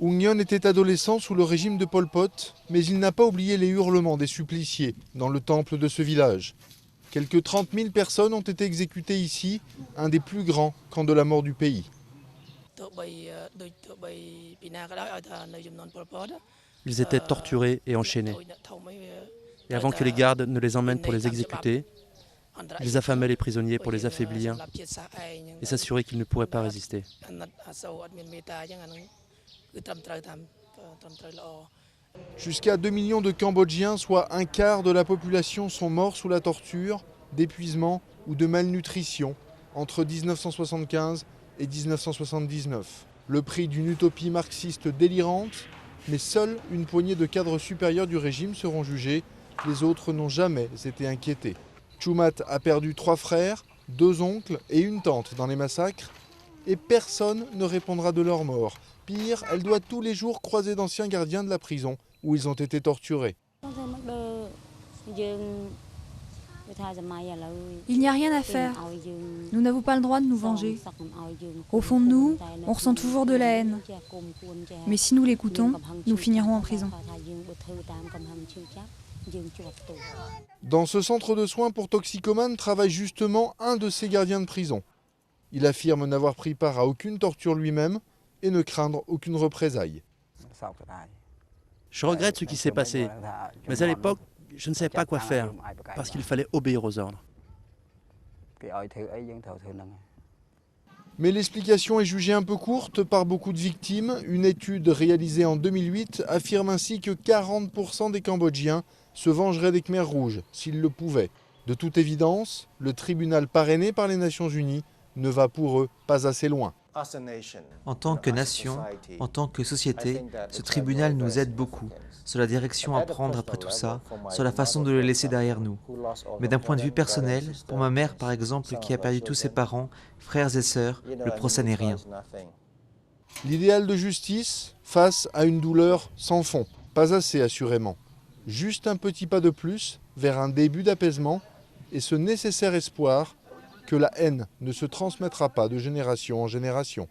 Ung Yon était adolescent sous le régime de Pol Pot, mais il n'a pas oublié les hurlements des suppliciés dans le temple de ce village. Quelques 30 000 personnes ont été exécutées ici, un des plus grands camps de la mort du pays. Ils étaient torturés et enchaînés. Et avant que les gardes ne les emmènent pour les exécuter, ils affamaient les prisonniers pour les affaiblir et s'assurer qu'ils ne pourraient pas résister. Jusqu'à 2 millions de Cambodgiens, soit un quart de la population, sont morts sous la torture, d'épuisement ou de malnutrition entre 1975 et 1979. Le prix d'une utopie marxiste délirante, mais seule une poignée de cadres supérieurs du régime seront jugés. Les autres n'ont jamais été inquiétés. Chumat a perdu 3 frères, 2 oncles et une tante dans les massacres, et personne ne répondra de leur mort. Pire, elle doit tous les jours croiser d'anciens gardiens de la prison où ils ont été torturés. Il n'y a rien à faire. Nous n'avons pas le droit de nous venger. Au fond de nous, on ressent toujours de la haine. Mais si nous l'écoutons, nous finirons en prison. Dans ce centre de soins pour toxicomanes travaille justement un de ces gardiens de prison. Il affirme n'avoir pris part à aucune torture lui-même et ne craindre aucune représaille. Je regrette ce qui s'est passé, mais à l'époque, je ne savais pas quoi faire, parce qu'il fallait obéir aux ordres. Mais l'explication est jugée un peu courte par beaucoup de victimes. Une étude réalisée en 2008 affirme ainsi que 40% des Cambodgiens se vengeraient des Khmers rouges, s'ils le pouvaient. De toute évidence, le tribunal parrainé par les Nations Unies ne va pour eux pas assez loin. En tant que nation, en tant que société, ce tribunal nous aide beaucoup sur la direction à prendre après tout ça, sur la façon de le laisser derrière nous. Mais d'un point de vue personnel, pour ma mère par exemple qui a perdu tous ses parents, frères et sœurs, le procès n'est rien. L'idéal de justice face à une douleur sans fond. Pas assez assurément. Juste un petit pas de plus vers un début d'apaisement et ce nécessaire espoir que la haine ne se transmettra pas de génération en génération.